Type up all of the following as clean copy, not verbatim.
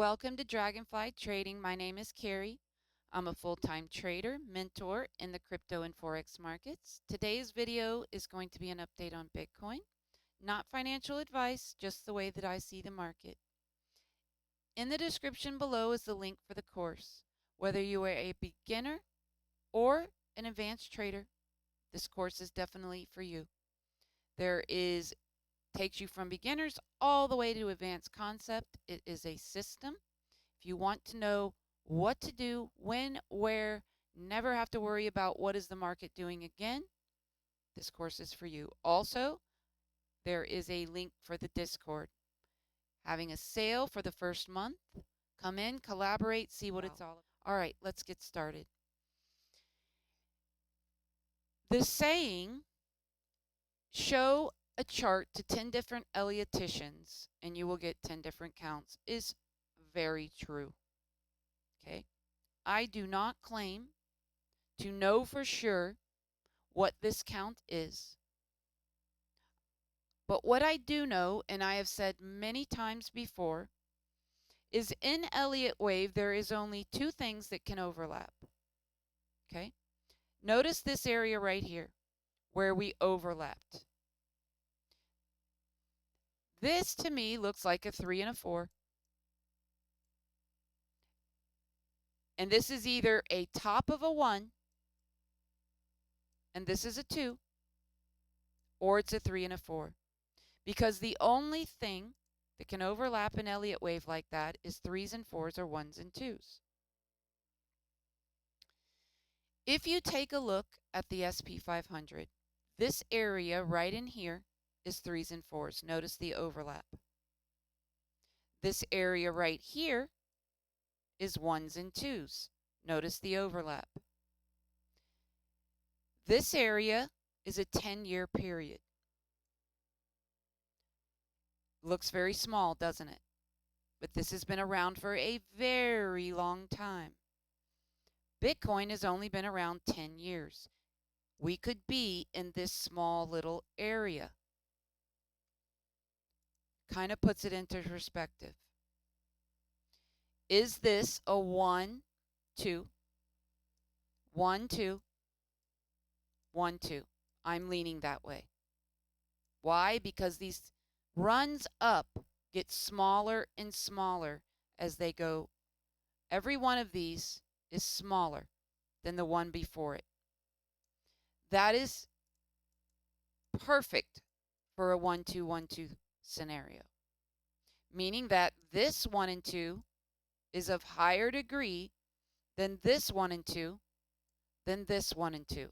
welcome to Dragonfly Trading. My name is Carrie. I'm a full-time trader, mentor in the crypto and Forex markets. Today's video is going to be an update on Bitcoin. Not financial advice, just the way that I see the market. In the description below is the link for the course. Whether you are a beginner or an advanced trader, this course is definitely for you. Takes you from beginners all the way to advanced concept. It is a system. If you want to know what to do, when, where, never have to worry about what is the market doing again, this course is for you. Also, there is a link for the Discord. Having a sale for the first month. Come in, collaborate, see what it's all about. All right, let's get started. The saying, show a chart to 10 different Elliotticians and you will get 10 different counts, is very true. Okay? I do not claim to know for sure what this count is. But what I do know, and I have said many times before, is in Elliott Wave there is only two things that can overlap. Okay? Notice this area right here where we overlapped. This to me looks like a 3 and a 4. And this is either a top of a 1, and this is a 2, or it's a 3 and a 4. Because the only thing that can overlap an Elliott wave like that is 3s and 4s or 1s and 2s. If you take a look at the SP 500, this area right in here is 3s and 4s. Notice the overlap. This area right here is 1s and 2s. Notice the overlap. This area is a 10-year period. Looks very small, doesn't it? But this has been around for a very long time. Bitcoin has only been around 10 years. We could be in this small little area. Kind of puts it into perspective. Is this a 1, 2, 1, 2, 1, 2? I'm leaning that way. Why? Because these runs up get smaller and smaller as they go. Every one of these is smaller than the one before it. That is perfect for a 1, 2, 1, 2 scenario. Meaning that this 1 and 2 is of higher degree than this 1 and 2, than this 1 and 2.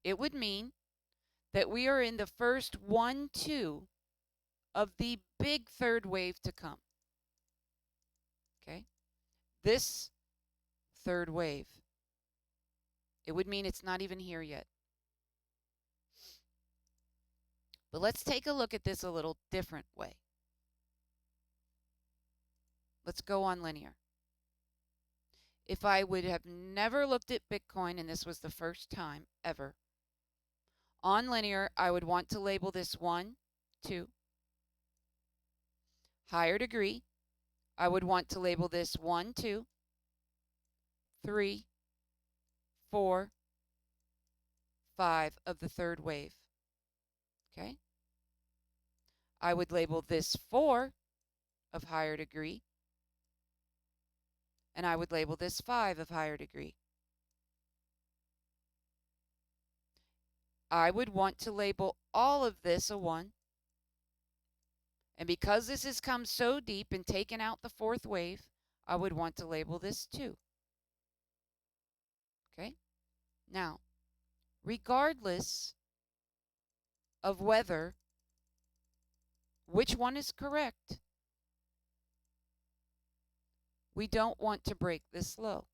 It would mean that we are in the first 1, 2 of the big third wave to come. Okay? This third wave. It would mean it's not even here yet. But let's take a look at this a little different way. Let's go on linear. If I would have never looked at Bitcoin, and this was the first time ever, on linear, I would want to label this 1, 2. Higher degree, I would want to label this 1, 2, 3, 4, 5 of the third wave. Okay? I would label this 4 of higher degree, and I would label this 5 of higher degree. I would want to label all of this a 1. And because this has come so deep and taken out the fourth wave, I would want to label this 2. Okay? Now, regardless of whether which one is correct, we don't want to break this low.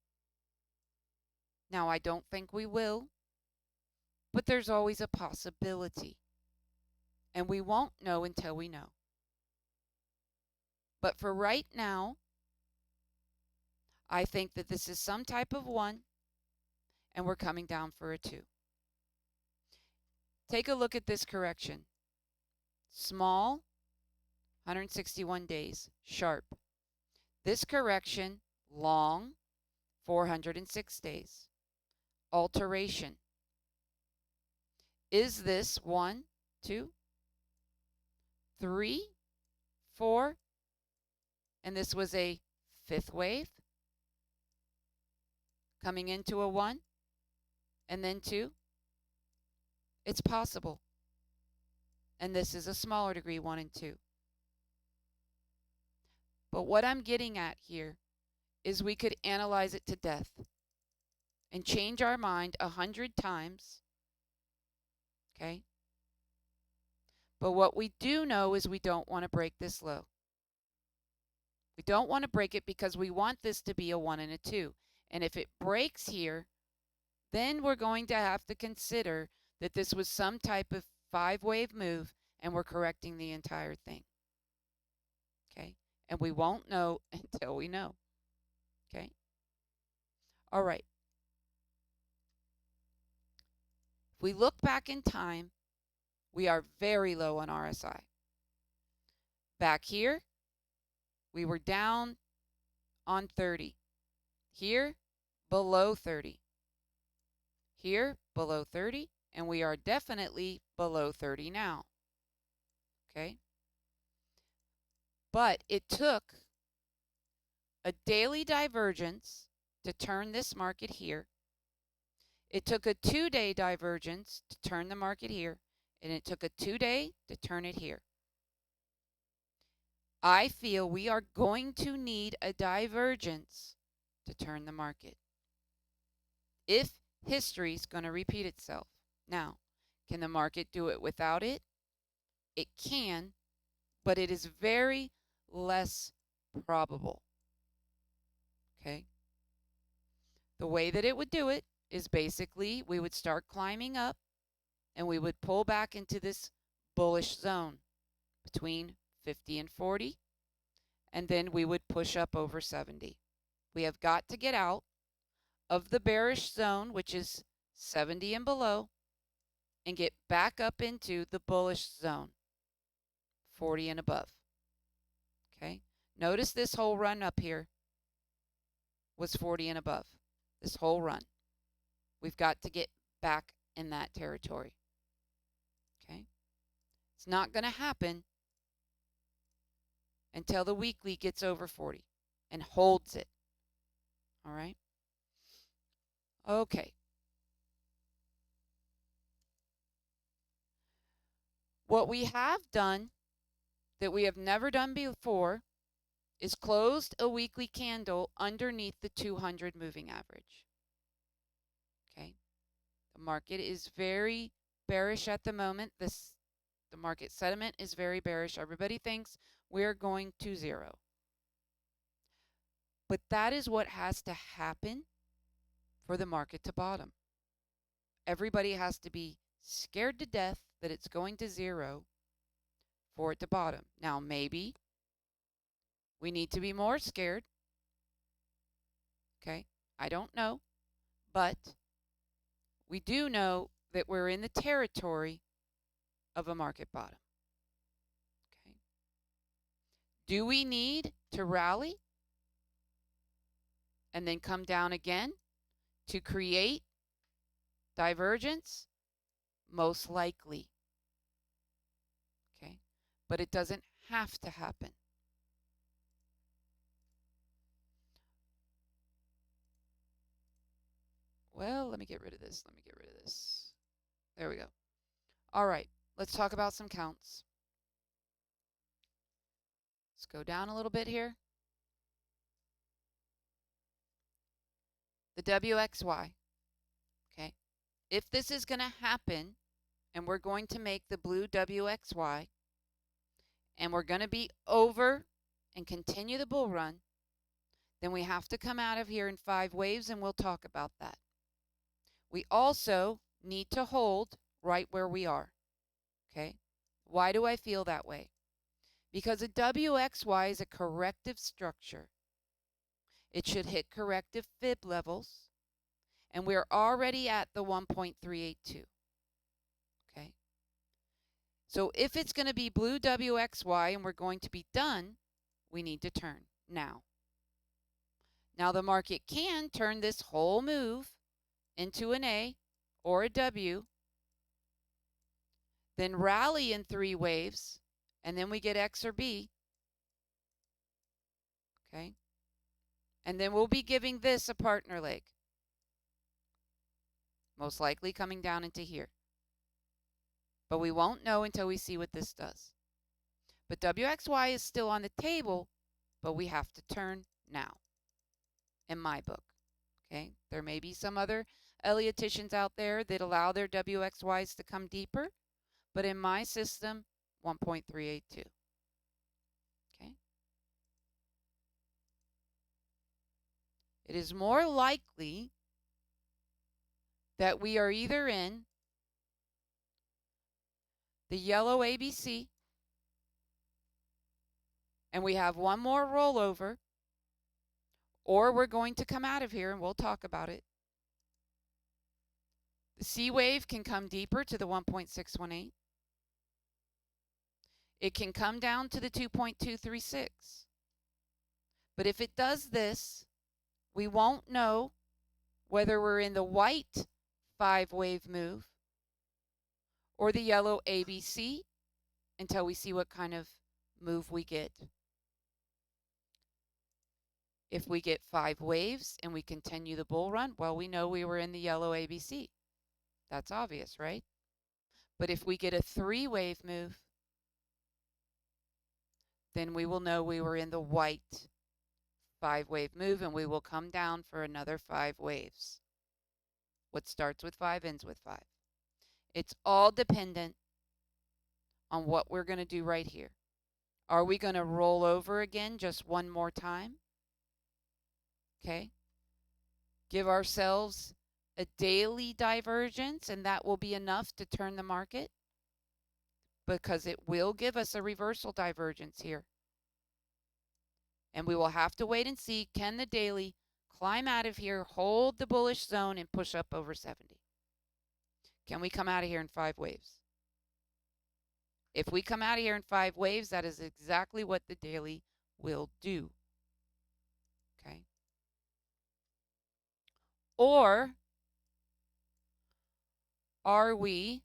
Now, I don't think we will, but there's always a possibility. And we won't know until we know. But for right now, I think that this is some type of 1, and we're coming down for a 2. Take a look at this correction. Small, 161 days, sharp. This correction, long, 406 days. Alteration. Is this 1, 2, 3, 4, and this was a 5th wave coming into a 1 and then 2? It's possible. And this is a smaller degree, 1 and 2. But what I'm getting at here is we could analyze it to death and change our mind 100 times, okay? But what we do know is we don't want to break this low. We don't want to break it because we want this to be a 1 and a 2. And if it breaks here, then we're going to have to consider that this was some type of 5-wave move and we're correcting the entire thing. Okay? And we won't know until we know. Okay? All right. If we look back in time, we are very low on RSI. Back here, we were down on 30. Here, below 30. Here, below 30, and we are definitely below 30 now. Okay? But it took a daily divergence to turn this market here. It took a 2-day divergence to turn the market here, and it took a 2-day to turn it here. I feel we are going to need a divergence to turn the market if history is going to repeat itself. Now, can the market do it without it? It can, but it is very less probable. Okay? The way that it would do it is basically we would start climbing up and we would pull back into this bullish zone between 50 and 40, and then we would push up over 70. We have got to get out of the bearish zone, which is 70 and below, and get back up into the bullish zone, 40 and above. Okay? Notice this whole run up here was 40 and above. This whole run. We've got to get back in that territory. Okay? It's not going to happen until the weekly gets over 40 and holds it. All right? Okay. What we have done that we have never done before is closed a weekly candle underneath the 200 moving average. Okay? The market is very bearish at the moment. The market sentiment is very bearish. Everybody thinks we're going to zero. But that is what has to happen for the market to bottom. Everybody has to be scared to death that it's going to zero for it to bottom. Now, maybe we need to be more scared. Okay? I don't know. But we do know that we're in the territory of a market bottom. Okay? Do we need to rally and then come down again to create divergence? Most likely. Okay? But it doesn't have to happen. Well, let me get rid of this. There we go. All right, let's talk about some counts. Let's go down a little bit here. The WXY. Okay. If this is going to happen, and we're going to make the blue WXY, and we're going to be over and continue the bull run, then we have to come out of here in 5 waves, and we'll talk about that. We also need to hold right where we are. Okay? Why do I feel that way? Because a WXY is a corrective structure. It should hit corrective fib levels, and we're already at the 1.382. Okay? So if it's going to be blue WXY and we're going to be done, we need to turn now. Now the market can turn this whole move into an A or a W, then rally in 3 waves, and then we get X or B. Okay? And then we'll be giving this a partner leg. Most likely coming down into here. But we won't know until we see what this does. But WXY is still on the table, but we have to turn now, in my book. Okay? There may be some other Elliottians out there that allow their WXYs to come deeper, but in my system, 1.382. Okay? It is more likely that we are either in the yellow ABC and we have one more rollover, or we're going to come out of here and we'll talk about it. The C wave can come deeper to the 1.618. It can come down to the 2.236. But if it does this, we won't know whether we're in the white 5-wave move or the yellow ABC until we see what kind of move we get. If we get 5 waves and we continue the bull run, well, we know we were in the yellow ABC. That's obvious, right? But if we get a 3-wave move, then we will know we were in the white 5-wave move, and we will come down for another 5 waves. What starts with 5 ends with 5. It's all dependent on what we're going to do right here. Are we going to roll over again just one more time? Okay. Give ourselves a daily divergence, and that will be enough to turn the market, because it will give us a reversal divergence here. And we will have to wait and see, can the daily climb out of here, hold the bullish zone, and push up over 70? Can we come out of here in 5 waves? If we come out of here in 5 waves, that is exactly what the daily will do. Okay? Or are we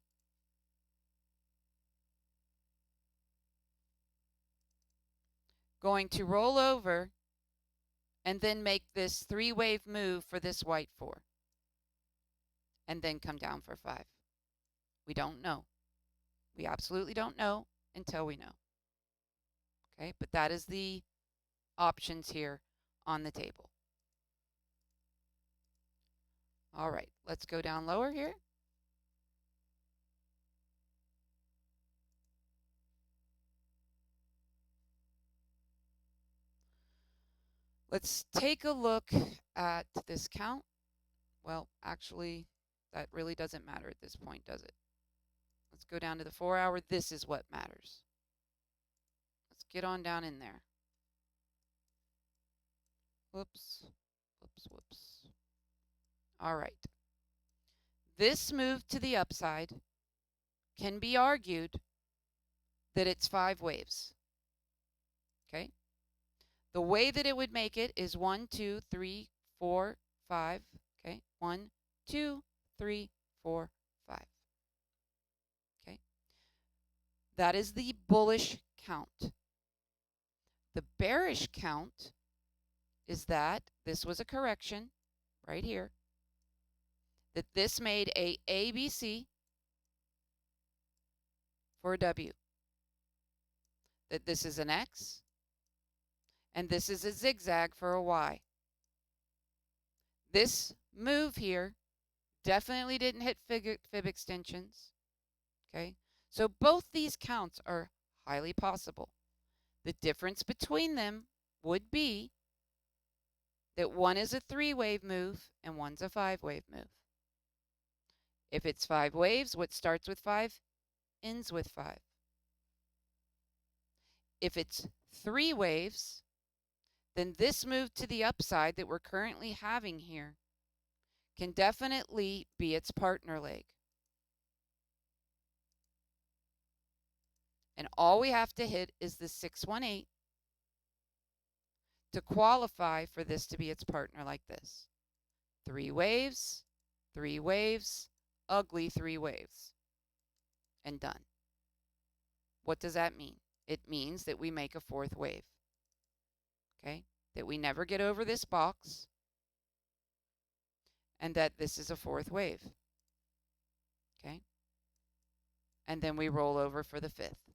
going to roll over and then make this 3-wave move for this white 4 and then come down for 5? We don't know. We absolutely don't know until we know. Okay, but that is the options here on the table. All right, let's go down lower here. Let's take a look at this count. Well, actually, that really doesn't matter at this point, does it? Let's go down to the 4-hour. This is what matters. Let's get on down in there. Whoops, whoops, whoops. All right. This move to the upside can be argued that it's 5 waves. Okay? The way that it would make it is 1, 2, 3, 4, 5. Okay? 1, 2, 3, 4, 5. Okay? That is the bullish count. The bearish count is that this was a correction right here, that this made a ABC for a W, that this is an X, and this is a zigzag for a Y. This move here definitely didn't hit fib extensions. Okay, so both these counts are highly possible. The difference between them would be that one is a 3-wave move and one's a 5-wave move. If it's 5 waves, what starts with 5 ends with 5. If it's 3 waves, then this move to the upside that we're currently having here can definitely be its partner leg. And all we have to hit is the 618 to qualify for this to be its partner like this. 3 waves, 3 waves, ugly 3 waves, and done. What does that mean? It means that we make a 4th wave, okay? That we never get over this box, and that this is a 4th wave, okay? And then we roll over for the 5th.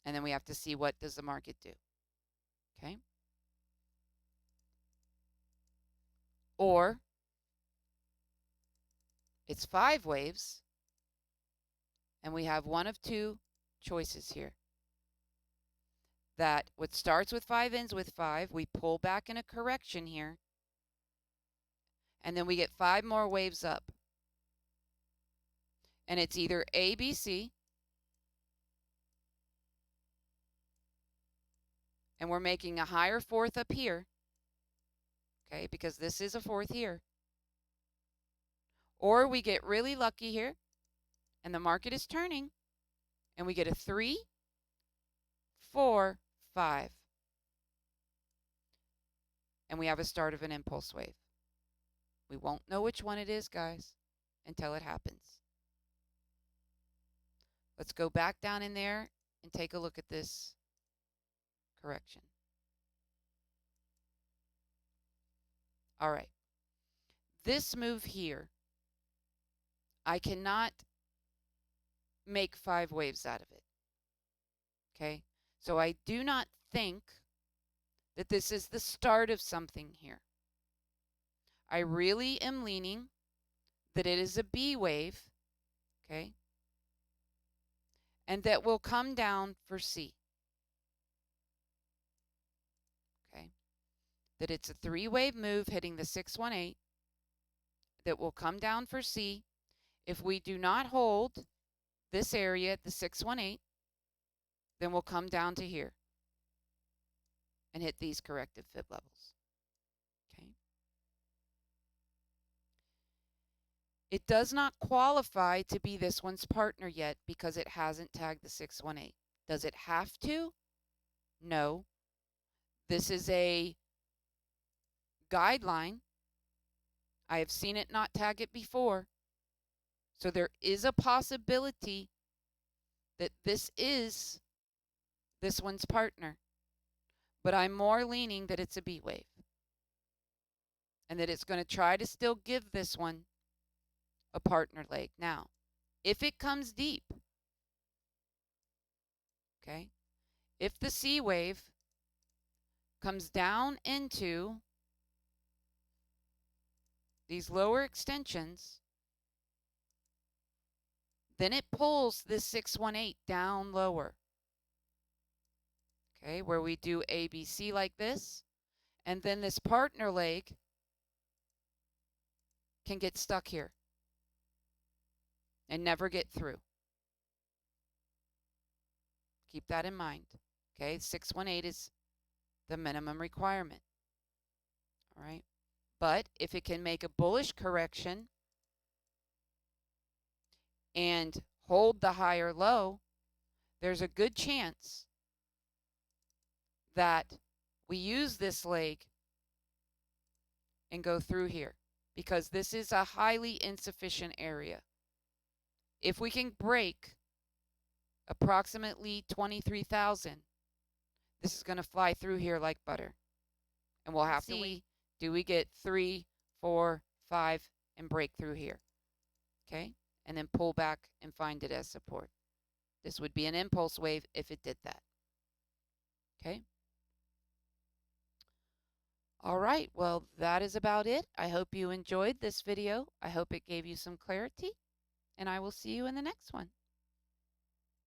And then we have to see what does the market do, okay? Or it's 5 waves, and we have one of 2 choices here. That what starts with 5 ends with 5, we pull back in a correction here, and then we get 5 more waves up. And it's either A, B, C, and we're making a higher 4th up here, okay, because this is a 4th here. Or we get really lucky here, and the market is turning, and we get a 3, 4, 5. And we have a start of an impulse wave. We won't know which one it is, guys, until it happens. Let's go back down in there and take a look at this correction. All right. This move here, I cannot make 5 waves out of it. Okay? So I do not think that this is the start of something here. I really am leaning that it is a B wave, okay? And that will come down for C. Okay? That it's a 3-wave move hitting the 618 that will come down for C. If we do not hold this area at the 618, then we'll come down to here and hit these corrective fib levels. Okay? It does not qualify to be this one's partner yet because it hasn't tagged the 618. Does it have to? No. This is a guideline. I have seen it not tag it before. So there is a possibility that this is this one's partner. But I'm more leaning that it's a B wave. And that it's going to try to still give this one a partner leg. Now, if it comes deep, okay, if the C wave comes down into these lower extensions, then it pulls this 618 down lower. Okay, where we do ABC like this, and then this partner leg can get stuck here and never get through. Keep that in mind. Okay, 618 is the minimum requirement. All right, but if it can make a bullish correction and hold the higher low, there's a good chance that we use this leg and go through here because this is a highly insufficient area. If we can break approximately 23,000, this is going to fly through here like butter. And we'll have to see, do we get 3, 4, 5, and break through here? Okay? And then pull back and find it as support. This would be an impulse wave if it did that. Okay? All right, well, that is about it. I hope you enjoyed this video. I hope it gave you some clarity, and I will see you in the next one.